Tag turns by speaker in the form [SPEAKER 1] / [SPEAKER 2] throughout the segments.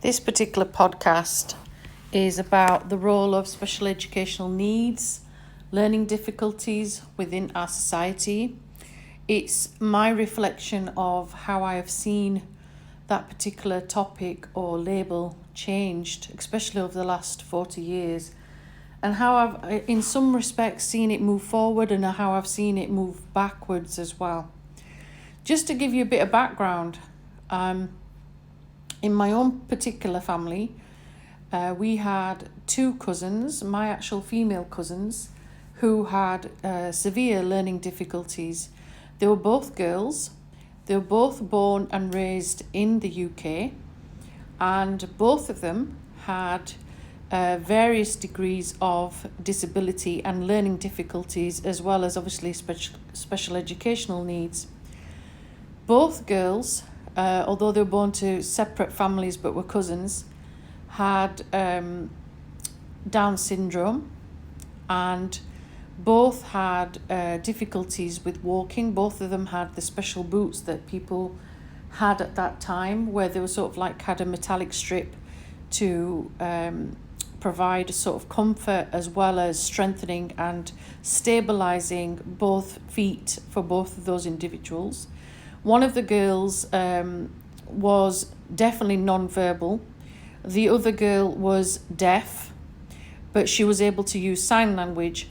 [SPEAKER 1] This particular podcast is about the role of special educational needs, learning difficulties within our society. It's my reflection of how I have seen that particular topic or label changed, especially over the last 40 years, and how I've, in some respects, seen it move forward and how I've seen it move backwards as well. Just to give you a bit of background, in my own particular family, we had two cousins, my actual female cousins, who had severe learning difficulties. They were both girls. They were both born and raised in the UK, and both of them had various degrees of disability and learning difficulties, as well as obviously special educational needs. Both girls, although they were born to separate families but were cousins, had Down syndrome, and both had difficulties with walking. Both of them had the special boots that people had at that time, where they were sort of like had a metallic strip to provide a sort of comfort as well as strengthening and stabilizing both feet for both of those individuals. One of the girls was definitely non-verbal. The other girl was deaf, but she was able to use sign language.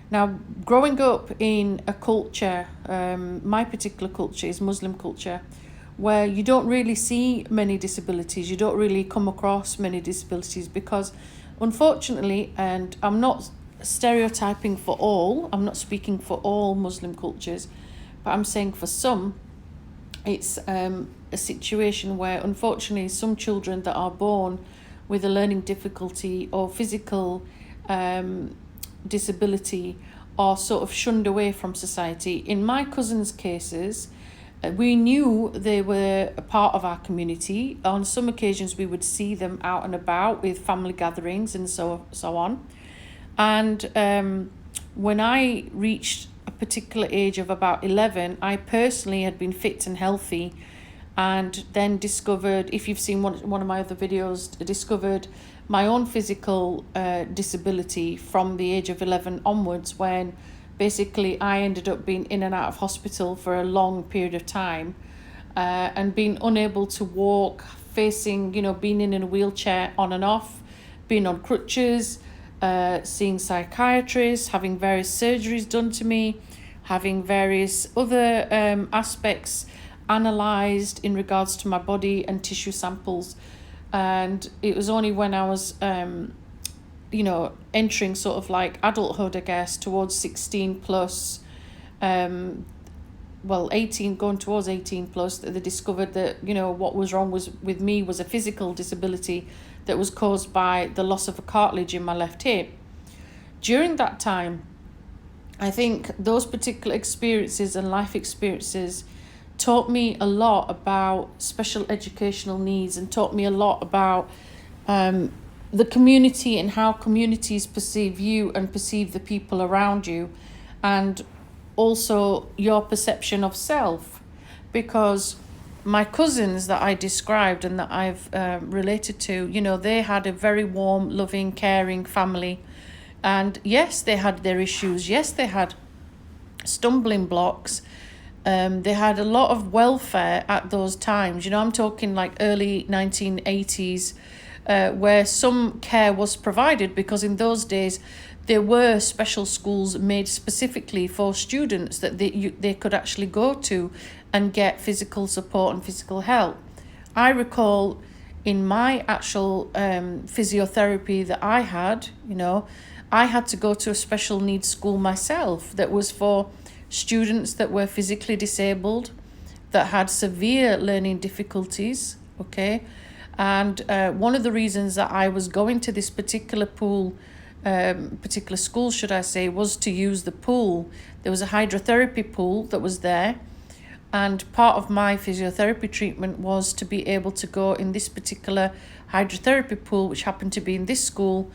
[SPEAKER 1] Now, growing up in a culture, my particular culture is Muslim culture, where you don't really see many disabilities, you don't really come across many disabilities because, unfortunately, and I'm not stereotyping for all, I'm not speaking for all Muslim cultures, but I'm saying for some, it's a situation where, unfortunately, some children that are born with a learning difficulty or physical disability are sort of shunned away from society. In my cousins' cases, we knew they were a part of our community. On some occasions, we would see them out and about with family gatherings and so on. And when I reached a particular age of about 11, I personally had been fit and healthy, and then discovered, if you've seen one of my other videos, discovered my own physical disability from the age of 11 onwards, when basically I ended up being in and out of hospital for a long period of time, and being unable to walk, facing, being in a wheelchair on and off, being on crutches, seeing psychiatrists, having various surgeries done to me, having various other aspects analysed in regards to my body and tissue samples. And it was only when I was, entering sort of like adulthood, I guess, towards 16 plus, 18, going towards 18 plus, that they discovered that, what was wrong with me was a physical disability that was caused by the loss of a cartilage in my left hip. During that time, I think those particular experiences and life experiences taught me a lot about special educational needs, and taught me a lot about the community and how communities perceive you and perceive the people around you, and also your perception of self. Because my cousins that I described and that I've related to, they had a very warm, loving, caring family. And yes, they had their issues. Yes, they had stumbling blocks. They had a lot of welfare at those times. I'm talking like early 1980s, where some care was provided, because in those days there were special schools made specifically for students that they could actually go to and get physical support and physical help. I recall in my actual physiotherapy that I had, I had to go to a special needs school myself that was for students that were physically disabled, that had severe learning difficulties, okay? And one of the reasons that I was going to this particular particular school, should I say, was to use the pool. There was a hydrotherapy pool that was there, and part of my physiotherapy treatment was to be able to go in this particular hydrotherapy pool, which happened to be in this school.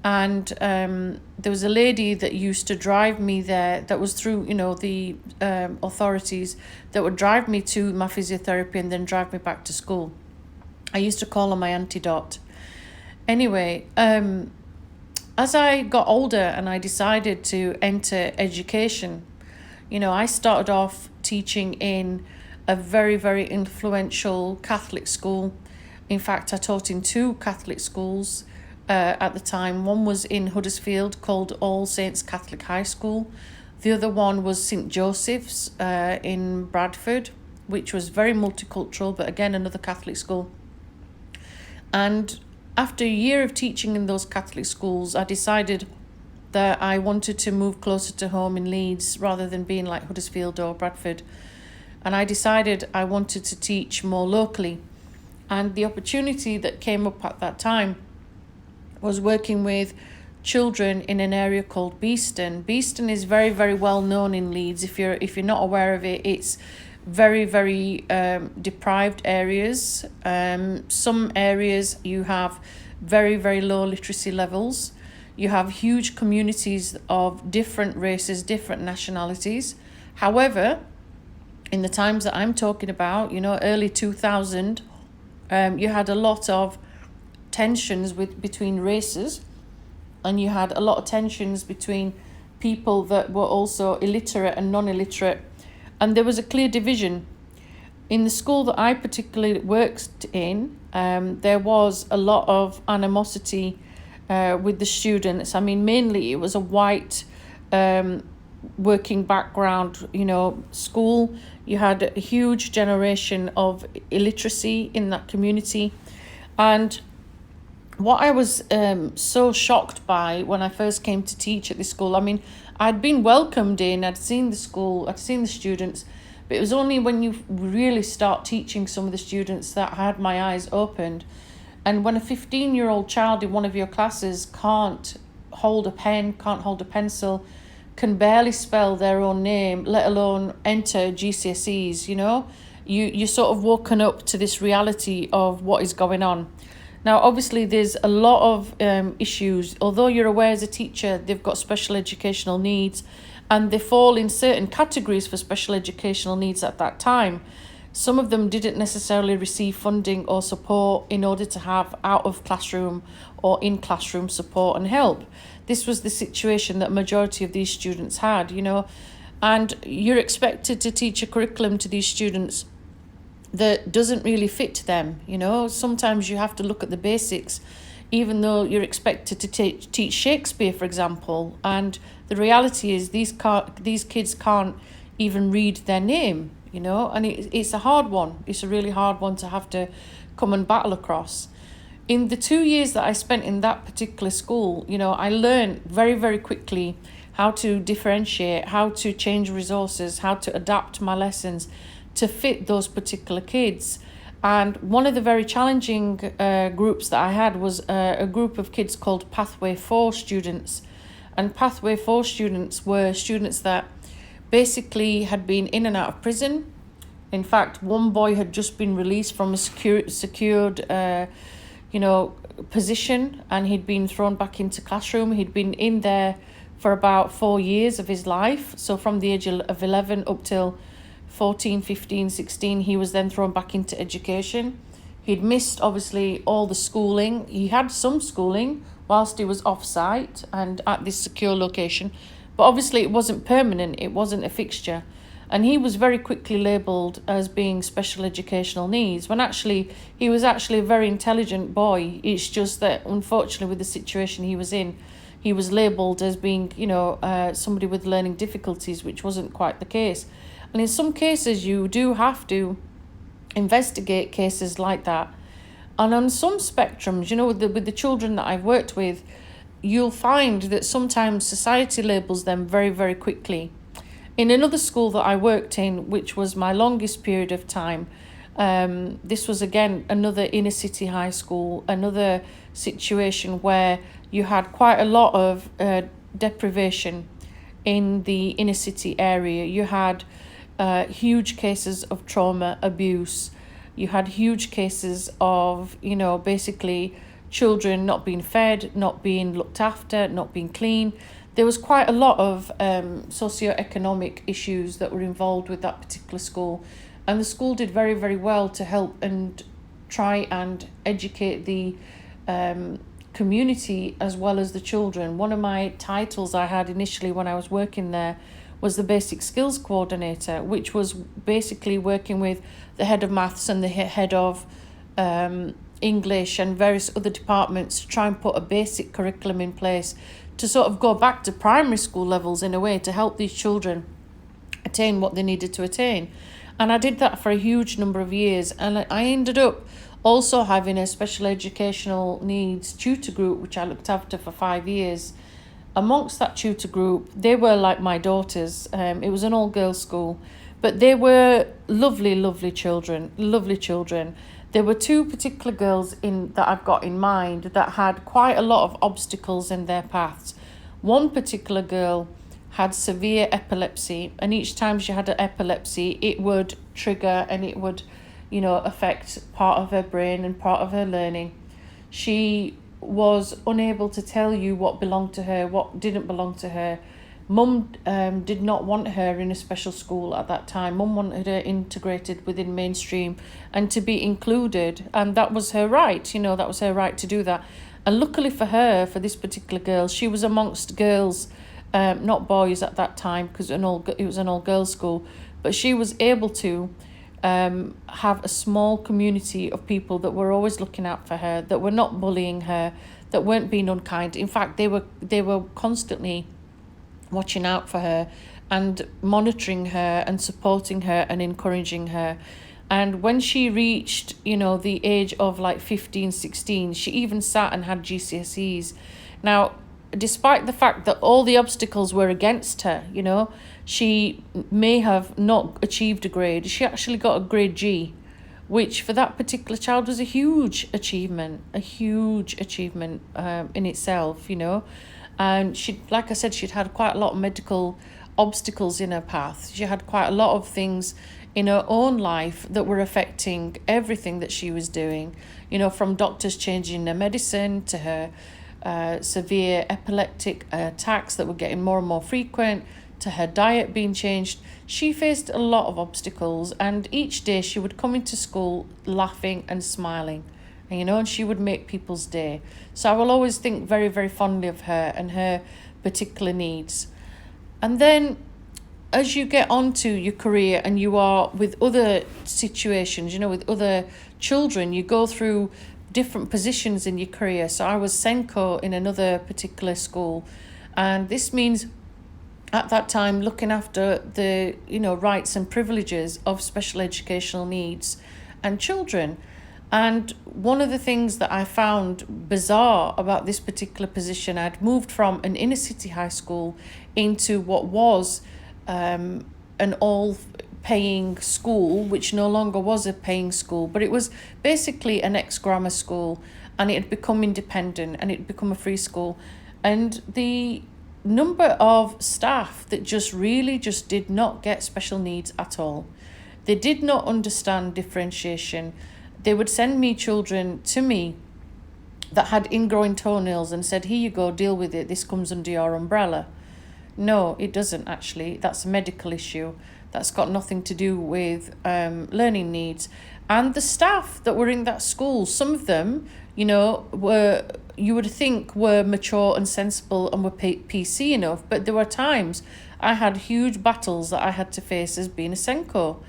[SPEAKER 1] And there was a lady that used to drive me there, that was through, the authorities, that would drive me to my physiotherapy and then drive me back to school. I used to call her my Auntie Dot. Anyway, as I got older and I decided to enter education, I started off teaching in a very, very influential Catholic school. In fact, I taught in two Catholic schools at the time. One was in Huddersfield called All Saints Catholic High School. The other one was St. Joseph's in Bradford, which was very multicultural, but again, another Catholic school. And after a year of teaching in those Catholic schools, I decided that I wanted to move closer to home in Leeds rather than being like Huddersfield or Bradford. And I decided I wanted to teach more locally. And the opportunity that came up at that time was working with children in an area called Beeston. Beeston is very, very well known in Leeds. If you're not aware of it, it's very, very deprived areas. Some areas you have very, very low literacy levels. You have huge communities of different races, different nationalities. However, in the times that I'm talking about, early 2000, you had a lot of tensions between races, and you had a lot of tensions between people that were also illiterate and non-illiterate, and there was a clear division. In the school that I particularly worked in, there was a lot of animosity with the students. I mean, mainly it was a white working background, school. You had a huge generation of illiteracy in that community. And what I was so shocked by when I first came to teach at this school, I mean, I'd been welcomed in, I'd seen the school, I'd seen the students, but it was only when you really start teaching some of the students that I had my eyes opened. And when a 15-year-old child in one of your classes can't hold a pen, can't hold a pencil, can barely spell their own name, let alone enter GCSEs, you're sort of woken up to this reality of what is going on. Now, obviously, there's a lot of issues. Although you're aware as a teacher, they've got special educational needs, and they fall in certain categories for special educational needs at that time. Some of them didn't necessarily receive funding or support in order to have out-of-classroom or in-classroom support and help. This was the situation that majority of these students had, and you're expected to teach a curriculum to these students that doesn't really fit them. Sometimes you have to look at the basics, even though you're expected to teach Shakespeare, for example, and the reality is these kids can't even read their name, and it's a hard one. It's a really hard one to have to come and battle across. In the 2 years that I spent in that particular school, I learned very, very quickly how to differentiate, how to change resources, how to adapt my lessons to fit those particular kids. And one of the very challenging groups that I had was a group of kids called Pathway 4 students. And Pathway 4 students were students that basically had been in and out of prison. In fact, one boy had just been released from a secured position, and he'd been thrown back into classroom. He'd been in there for about 4 years of his life. So from the age of 11 up till 14, 15, 16, he was then thrown back into education. He'd missed, obviously, all the schooling. He had some schooling whilst he was off-site and at this secure location, but obviously it wasn't permanent, it wasn't a fixture. And he was very quickly labelled as being special educational needs, when actually he was actually a very intelligent boy. It's just that, unfortunately, with the situation he was in, he was labelled as being, somebody with learning difficulties, which wasn't quite the case. And in some cases, you do have to investigate cases like that. And on some spectrums, with the children that I've worked with, you'll find that sometimes society labels them very, very quickly. In another school that I worked in, which was my longest period of time, this was, again, another inner city high school, another situation where you had quite a lot of deprivation in the inner city area. You had huge cases of trauma, abuse. You had huge cases of, basically children not being fed, not being looked after, not being clean. There was quite a lot of socio-economic issues that were involved with that particular school. And the school did very, very well to help and try and educate the community as well as the children. One of my titles I had initially when I was working there was the Basic Skills Coordinator, which was basically working with the head of maths and the head of English and various other departments to try and put a basic curriculum in place to sort of go back to primary school levels in a way to help these children attain what they needed to attain. And I did that for a huge number of years, and I ended up also having a special educational needs tutor group, which I looked after for 5 years. Amongst that tutor group, they were like my daughters. It was an all-girls school, but they were lovely, lovely children, lovely children. There were two particular girls that I've got in mind that had quite a lot of obstacles in their paths. One particular girl had severe epilepsy, and each time she had an epilepsy, it would trigger and it would, affect part of her brain and part of her learning. She was unable to tell you what belonged to her, what didn't belong to her. Mum did not want her in a special school at that time. Mum wanted her integrated within mainstream and to be included, and that was her right, that was her right to do that. And luckily for her, for this particular girl, she was amongst girls, not boys at that time, because it was an all-girls school, but she was able to have a small community of people that were always looking out for her, that were not bullying her, that weren't being unkind. In fact, they were constantly watching out for her and monitoring her and supporting her and encouraging her. And when she reached, the age of like 15, 16, she even sat and had GCSEs. Now, despite the fact that all the obstacles were against her, she may have not achieved a grade. She actually got a grade G, which for that particular child was a huge achievement in itself, And she, like I said, she'd had quite a lot of medical obstacles in her path. She had quite a lot of things in her own life that were affecting everything that she was doing, from doctors changing their medicine to her severe epileptic attacks that were getting more and more frequent, to her diet being changed. She faced a lot of obstacles, and each day she would come into school laughing and smiling, and she would make people's day. So I will always think very, very fondly of her and her particular needs. And then as you get onto your career and you are with other situations, with other children, you go through different positions in your career. So I was Senko in another particular school, and this means at that time looking after the rights and privileges of special educational needs and children. And one of the things that I found bizarre about this particular position, I'd moved from an inner city high school into what was an all-paying school, which no longer was a paying school, but it was basically an ex-grammar school, and it had become independent and it had become a free school. And the number of staff that just did not get special needs at all. They did not understand differentiation. They would send me children to me that had ingrowing toenails and said, here you go, deal with it, this comes under your umbrella. No, it doesn't actually. That's a medical issue. That's got nothing to do with learning needs. And the staff that were in that school, some of them, you would think were mature and sensible and were PC enough, but there were times I had huge battles that I had to face as being a Senko.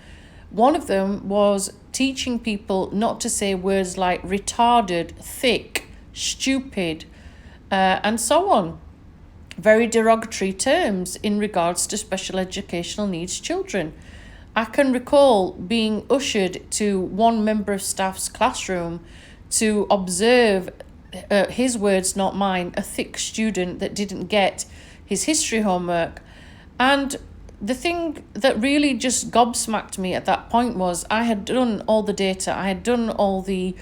[SPEAKER 1] One of them was teaching people not to say words like retarded, thick, stupid, and so on. Very derogatory terms in regards to special educational needs children. I can recall being ushered to one member of staff's classroom to observe, his words not mine, a thick student that didn't get his history homework. And the thing that really just gobsmacked me at that point was I had done all the data, I had done all the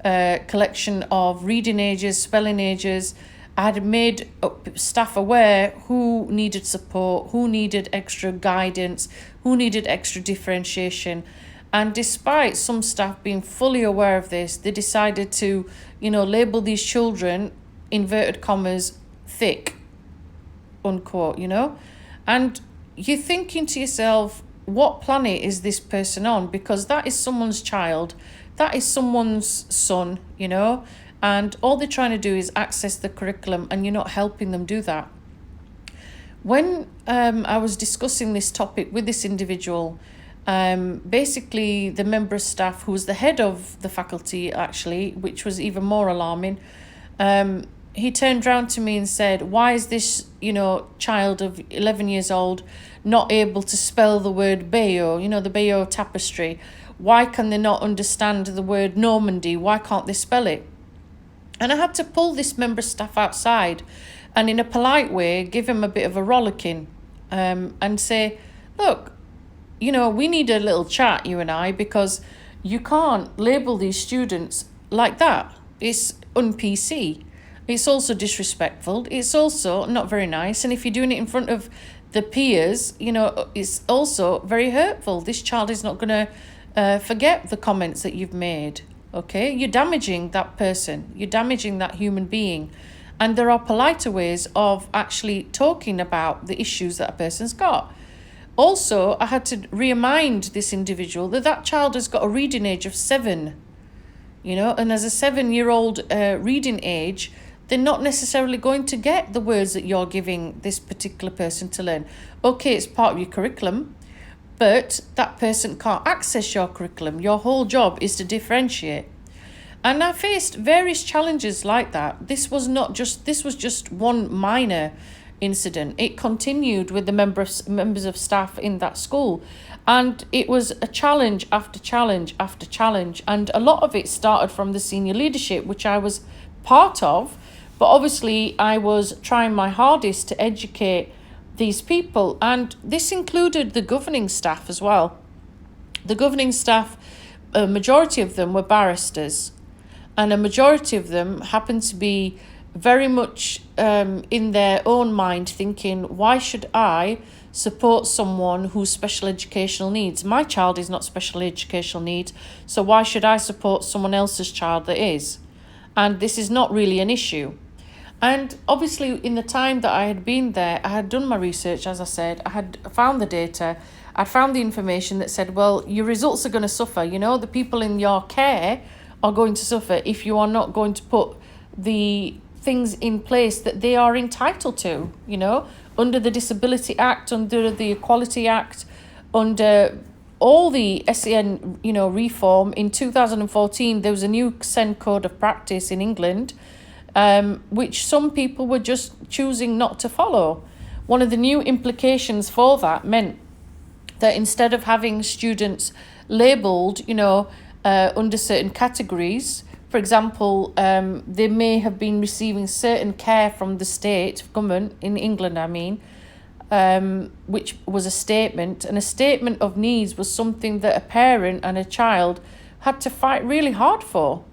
[SPEAKER 1] collection of reading ages, spelling ages. I had made staff aware who needed support, who needed extra guidance, who needed extra differentiation. And despite some staff being fully aware of this, they decided to, label these children, inverted commas, thick, unquote, And you're thinking to yourself, what planet is this person on? Because that is someone's child. that is someone's son, you know, and all they're trying to do is access the curriculum, and you're not helping them do that. When I was discussing this topic with this individual, basically the member of staff who was the head of the faculty, actually, which was even more alarming, he turned round to me and said, why is this, you know, child of 11 years old not able to spell the word Bayeux, you know, the Bayeux Tapestry? Why can they not understand the word Normandy? Why can't they spell it? And I had to pull this member of staff outside and in a polite way give him a bit of a rollicking, and say, look, you know, we need a little chat, you and I, because you can't label these students like that. It's un-PC. It's also disrespectful. It's also not very nice. And if you're doing it in front of the peers, you know, it's also very hurtful. This child is not going to forget the comments that you've made. Okay? You're damaging that person. You're damaging that human being. And there are politer ways of actually talking about the issues that a person's got. Also, I had to remind this individual that that child has got a reading age of 7. You know, and as a 7-year-old reading age, they're not necessarily going to get the words that you're giving this particular person to learn. Okay, it's part of your curriculum, but that person can't access your curriculum. Your whole job is to differentiate. And I faced various challenges like that. This was just one minor incident. It continued with the members of staff in that school. And it was a challenge after challenge after challenge. And a lot of it started from the senior leadership, which I was part of. But obviously, I was trying my hardest to educate these people. And this included the governing staff as well. The governing staff, a majority of them were barristers. And a majority of them happened to be very much in their own mind thinking, why should I support someone who's special educational needs? My child is not special educational needs, so why should I support someone else's child that is? And this is not really an issue. And obviously, in the time that I had been there, I had done my research, as I said. I had found the data. I'd found the information that said, well, your results are going to suffer. You know, the people in your care are going to suffer if you are not going to put the things in place that they are entitled to, you know, under the Disability Act, under the Equality Act, under all the SEN, you know, reform. In 2014, there was a new SEN Code of Practice in England, which some people were just choosing not to follow. One of the new implications for that meant that instead of having students labelled, you know, under certain categories, for example, they may have been receiving certain care from the state government, in England, I mean, which was a statement. And a statement of needs was something that a parent and a child had to fight really hard for.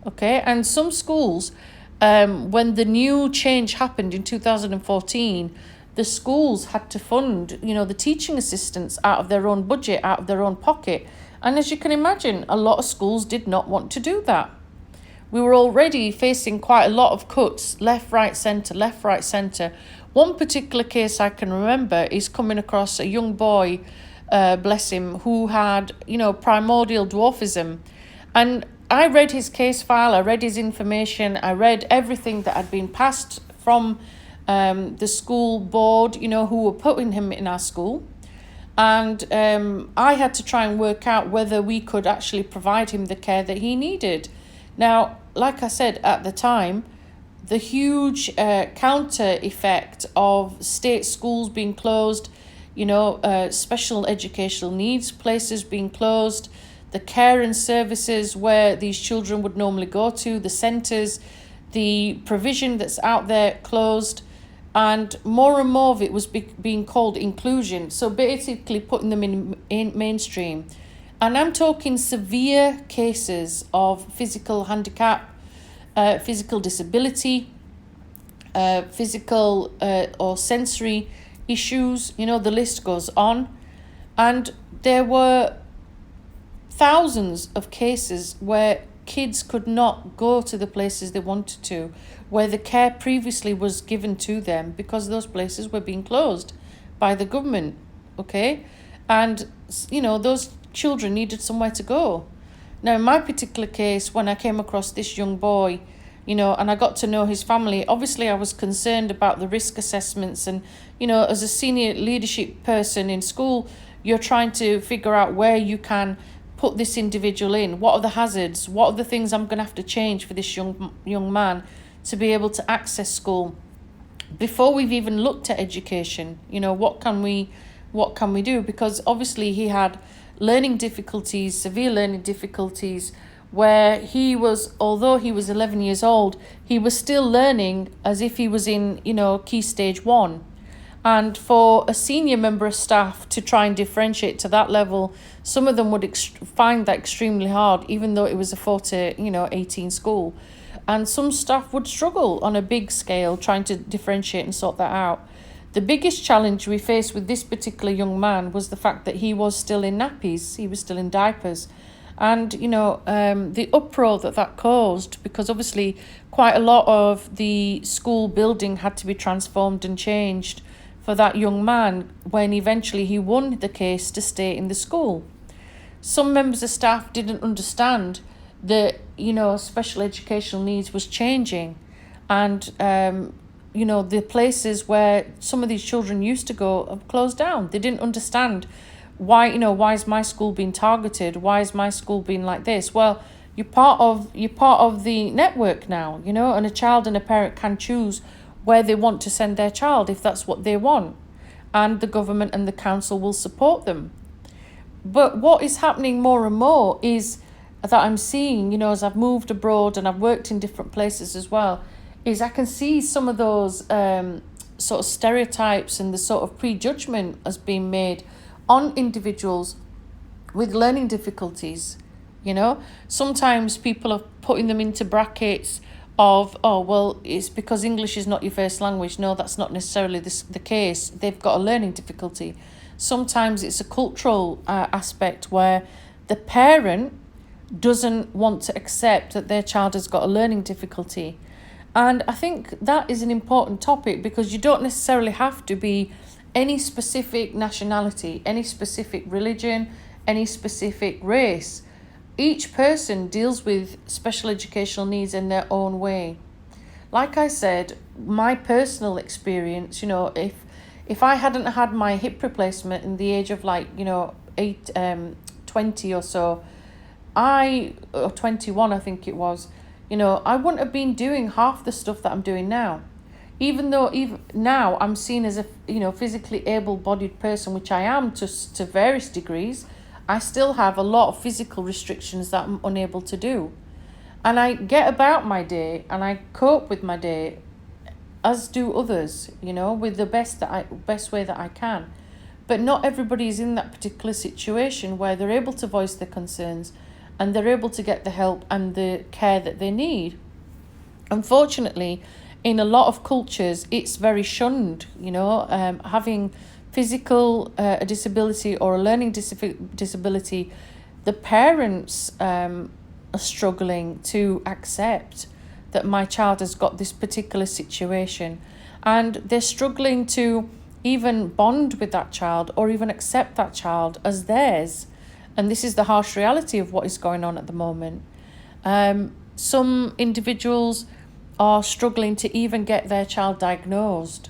[SPEAKER 1] Okay, and some schools, when the new change happened in 2014, the schools had to fund, you know, the teaching assistants out of their own budget, out of their own pocket. And as you can imagine, a lot of schools did not want to do that. We were already facing quite a lot of cuts, left, right, centre. One particular case I can remember is coming across a young boy, bless him, who had, you know, primordial dwarfism. And I read his case file, I read his information, I read everything that had been passed from the school board, you know, who were putting him in our school. And I had to try and work out whether we could actually provide him the care that he needed. Now, like I said at the time, the huge counter effect of state schools being closed, you know, special educational needs places being closed, the care and services where these children would normally go to, the centres, the provision that's out there closed. And more of it was being called inclusion. So basically putting them in mainstream. And I'm talking severe cases of physical handicap, physical disability, physical or sensory issues. You know, the list goes on. And there were thousands of cases where kids could not go to the places they wanted to, where the care previously was given to them because those places were being closed by the government, okay? And, you know, those children needed somewhere to go. Now, in my particular case, when I came across this young boy, and I got to know his family, obviously I was concerned about the risk assessments. And, as a senior leadership person in school, you're trying to figure out where you can put this individual in. What are the hazards? What are the things I'm going to have to change for this young man to be able to access school? Before we've even looked at education, what can we do? Because obviously he had learning difficulties, severe learning difficulties, where he was, although he was 11 years old, he was still learning as if he was in, key stage 1. And for a senior member of staff to try and differentiate to that level, some of them would find that extremely hard, even though it was a 4 to 18 school. And some staff would struggle on a big scale trying to differentiate and sort that out. The biggest challenge we faced with this particular young man was the fact that he was still in nappies, he was still in diapers. And, the uproar that caused, because obviously quite a lot of the school building had to be transformed and changed for that young man when eventually he won the case to stay in the school. Some members of staff didn't understand that, special educational needs was changing. And, the places where some of these children used to go have closed down. They didn't understand why is my school being targeted? Why is my school being like this? Well, you're part of the network now, and a child and a parent can choose where they want to send their child if that's what they want. And the government and the council will support them. But what is happening more and more is that I'm seeing, as I've moved abroad and I've worked in different places as well, is I can see some of those sort of stereotypes and the sort of prejudgment as being made on individuals with learning difficulties. Sometimes people are putting them into brackets of, oh, well, it's because English is not your first language. No, that's not necessarily the case. They've got a learning difficulty. Sometimes it's a cultural aspect where the parent doesn't want to accept that their child has got a learning difficulty. And I think that is an important topic, because you don't necessarily have to be any specific nationality, any specific religion, any specific race. Each person deals with special educational needs in their own way. Like I said, my personal experience, if I hadn't had my hip replacement in the age of 20 or so, or 21 I think it was, I wouldn't have been doing half the stuff that I'm doing now. Even though now I'm seen as a physically able-bodied person, which I am to various degrees, I still have a lot of physical restrictions that I'm unable to do. And I get about my day and I cope with my day, as do others, with the best way that I can. But not everybody is in that particular situation where they're able to voice their concerns and they're able to get the help and the care that they need. Unfortunately, in a lot of cultures, it's very shunned, having physical a disability or a learning disability. The parents are struggling to accept that my child has got this particular situation, and they're struggling to even bond with that child or even accept that child as theirs. And this is the harsh reality of what is going on at the moment. Some individuals are struggling to even get their child diagnosed,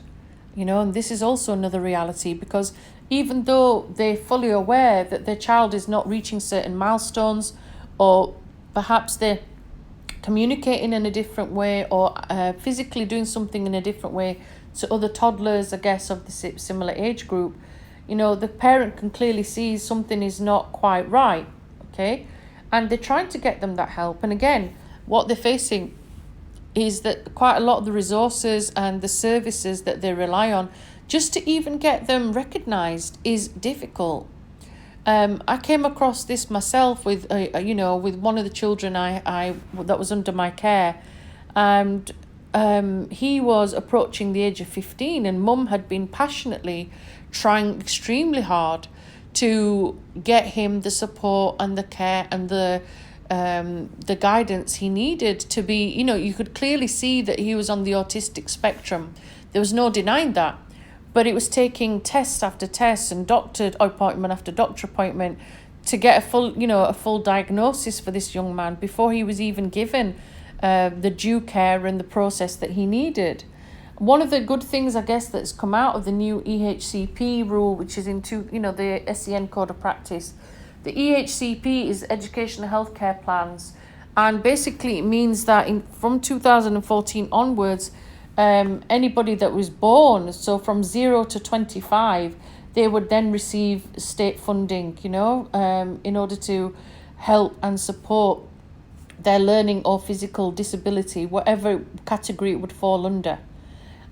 [SPEAKER 1] and this is also another reality, because even though they're fully aware that their child is not reaching certain milestones, or perhaps they're communicating in a different way, or physically doing something in a different way to other toddlers, I guess, of the similar age group, the parent can clearly see something is not quite right, okay? And they're trying to get them that help. And again, what they're facing is that quite a lot of the resources and the services that they rely on just to even get them recognised is difficult. I came across this myself with with one of the children I that was under my care, and he was approaching the age of 15, and mum had been passionately trying extremely hard to get him the support and the care and the guidance he needed to be, you could clearly see that he was on the autistic spectrum. There was no denying that. But it was taking test after test and doctor appointment after doctor appointment to get a full diagnosis for this young man before he was even given the due care and the process that he needed. One of the good things, I guess, that's come out of the new EHCP rule, which is into the SEN Code of Practice, the EHCP is Educational Healthcare Plans, and basically it means that from 2014 onwards, anybody that was born, so from 0 to 25, they would then receive state funding, in order to help and support their learning or physical disability, whatever category it would fall under.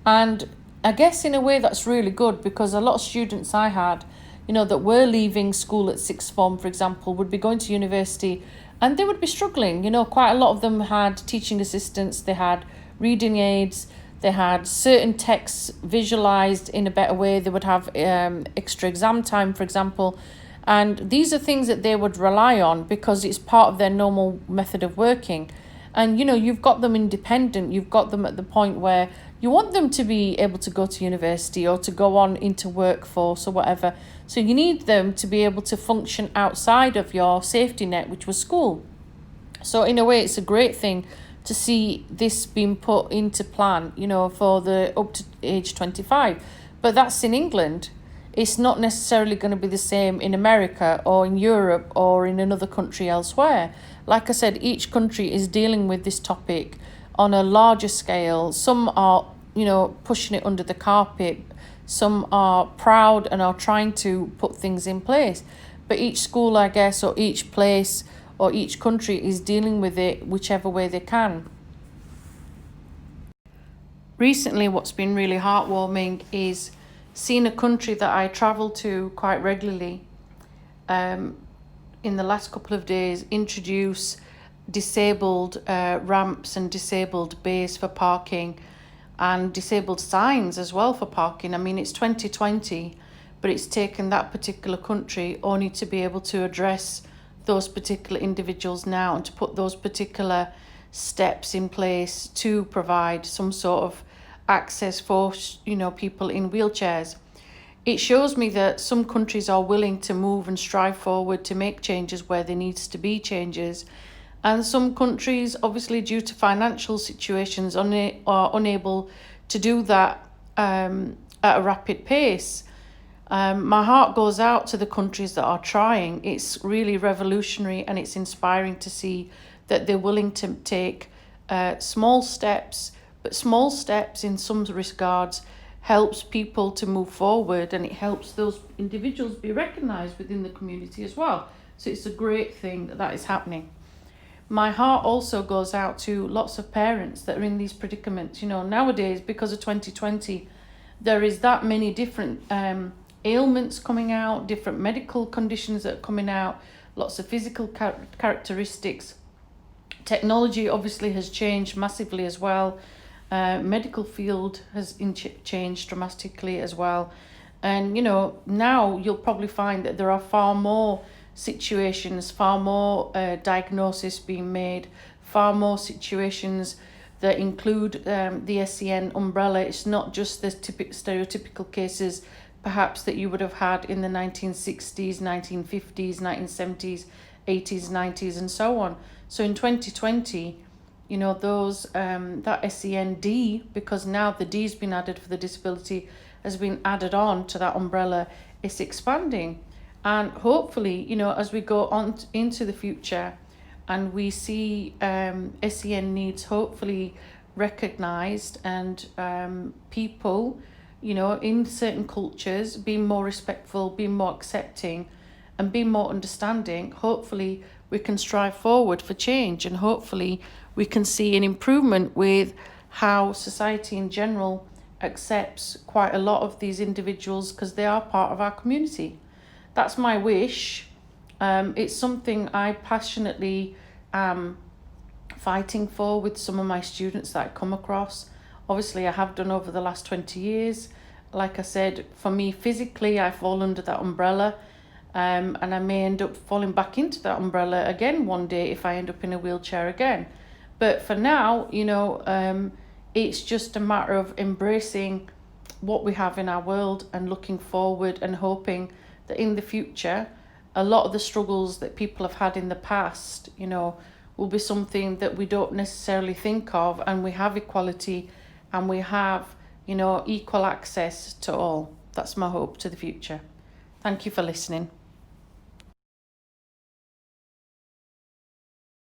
[SPEAKER 1] And I guess in a way that's really good, because a lot of students I had, that were leaving school at sixth form, for example, would be going to university and they would be struggling. Quite a lot of them had teaching assistants, they had reading aids, they had certain texts visualized in a better way, they would have extra exam time, for example. And these are things that they would rely on because it's part of their normal method of working. And, you've got them independent, you've got them at the point where you want them to be able to go to university or to go on into workforce or whatever. So you need them to be able to function outside of your safety net, which was school. So in a way, it's a great thing to see this being put into plan, for the up to age 25. But that's in England. It's not necessarily going to be the same in America or in Europe or in another country elsewhere. Like I said, each country is dealing with this topic on a larger scale. Some are, pushing it under the carpet. Some are proud and are trying to put things in place. But each school, I guess, or each place or each country is dealing with it whichever way they can. Recently, what's been really heartwarming is seeing a country that I travel to quite regularly, in the last couple of days, introduce disabled ramps and disabled bays for parking and disabled signs as well for parking. I mean, it's 2020, but it's taken that particular country only to be able to address those particular individuals now and to put those particular steps in place to provide some sort of access for people in wheelchairs. It shows me that some countries are willing to move and strive forward to make changes where there needs to be changes, and some countries, obviously due to financial situations, are unable to do that at a rapid pace. My heart goes out to the countries that are trying. It's really revolutionary and it's inspiring to see that they're willing to take small steps, but small steps in some regards helps people to move forward, and it helps those individuals be recognised within the community as well. So it's a great thing that is happening. My heart also goes out to lots of parents that are in these predicaments. Nowadays, because of 2020, there is that many different ailments coming out, different medical conditions that are coming out, lots of physical characteristics. Technology obviously has changed massively as well. Medical field has changed dramatically as well. And, now you'll probably find that there are far more situations, far more diagnosis being made, far more situations that include the SEN umbrella. It's not just the stereotypical cases perhaps that you would have had in the 1960s, 1950s, 1970s, 80s, 90s, and so on. So in 2020, those that SEND, because now the D's been added for the disability, has been added on to that umbrella, is expanding. And hopefully, as we go on into the future and we see SEN needs hopefully recognised, and people, in certain cultures being more respectful, being more accepting and being more understanding, hopefully we can strive forward for change, and hopefully we can see an improvement with how society in general accepts quite a lot of these individuals because they are part of our community. That's my wish. It's something I passionately am fighting for with some of my students that I come across. Obviously, I have done over the last 20 years. Like I said, for me, physically, I fall under that umbrella. And I may end up falling back into that umbrella again one day if I end up in a wheelchair again. But for now, it's just a matter of embracing what we have in our world and looking forward and hoping that in the future, a lot of the struggles that people have had in the past, you know, will be something that we don't necessarily think of, and we have equality and we have, you know, equal access to all. That's my hope to the future. Thank you for listening.